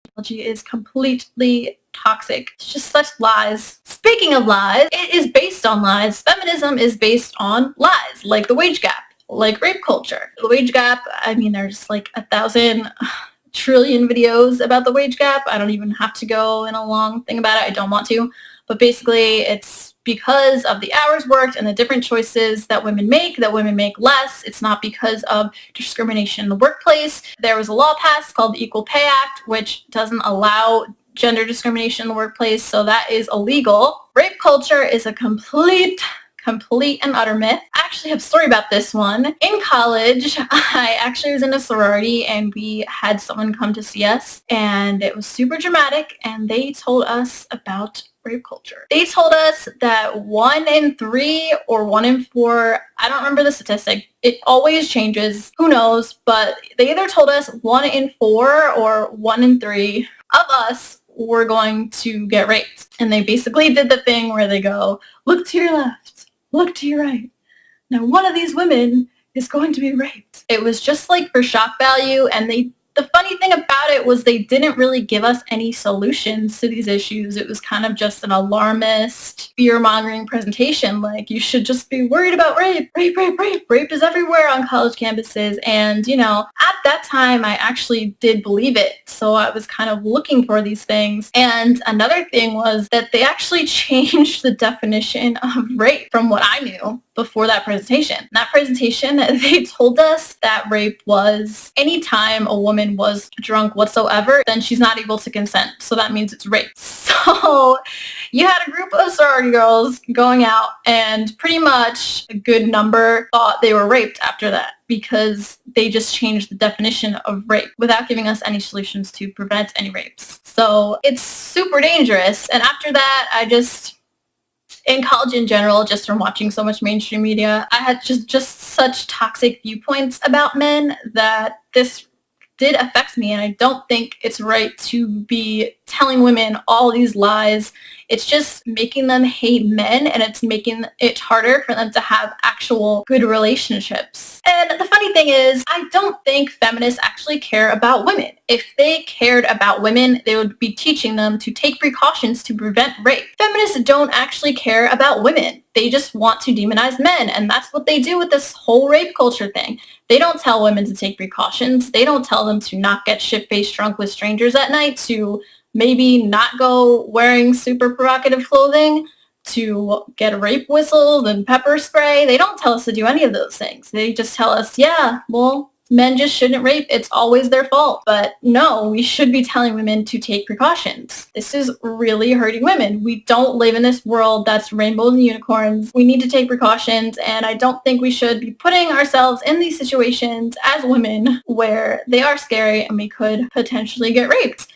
technology is completely toxic. It's just such lies. Speaking of lies, it is based on lies. Feminism is based on lies, like the wage gap, like rape culture. The wage gap, I mean, there's like 1,000 trillion videos about the wage gap. I don't even have to go in a long thing about it. I don't want to. But basically, it's because of the hours worked and the different choices that women make less. It's not because of discrimination in the workplace. There was a law passed called the Equal Pay Act, which doesn't allow gender discrimination in the workplace, so that is illegal. Rape culture is a complete and utter myth. I actually have a story about this one. In college, I actually was in a sorority and we had someone come to see us and it was super dramatic and they told us about rape culture. They told us that 1 in 3 or 1 in 4, I don't remember the statistic, it always changes, who knows, but they either told us 1 in 4 or 1 in 3 of us were going to get raped. And they basically did the thing where they go, look to your left, look to your right. Now one of these women is going to be raped. It was just like for shock value, and the funny thing about it was they didn't really give us any solutions to these issues. It was kind of just an alarmist, fear-mongering presentation, like you should just be worried about rape. Rape is everywhere on college campuses. And, at that time, I actually did believe it. So I was kind of looking for these things. And another thing was that they actually changed the definition of rape from what I knew before that presentation. In that presentation, they told us that rape was any time a woman was drunk whatsoever, then she's not able to consent. So that means it's rape. So you had a group of sorority girls going out and pretty much a good number thought they were raped after that because they just changed the definition of rape without giving us any solutions to prevent any rapes. So it's super dangerous. And after that, in college in general, just from watching so much mainstream media, I had just such toxic viewpoints about men that this did affect me, and I don't think it's right to be telling women all these lies. It's just making them hate men, and it's making it harder for them to have actual good relationships. And the funny thing is, I don't think feminists actually care about women. If they cared about women, they would be teaching them to take precautions to prevent rape. Feminists don't actually care about women. They just want to demonize men, and that's what they do with this whole rape culture thing. They don't tell women to take precautions. They don't tell them to not get shit-faced drunk with strangers at night, to maybe not go wearing super provocative clothing, to get rape whistles and pepper spray. They don't tell us to do any of those things. They just tell us, yeah, well, men just shouldn't rape. It's always their fault. But no, we should be telling women to take precautions. This is really hurting women. We don't live in this world that's rainbows and unicorns. We need to take precautions, and I don't think we should be putting ourselves in these situations as women where they are scary and we could potentially get raped.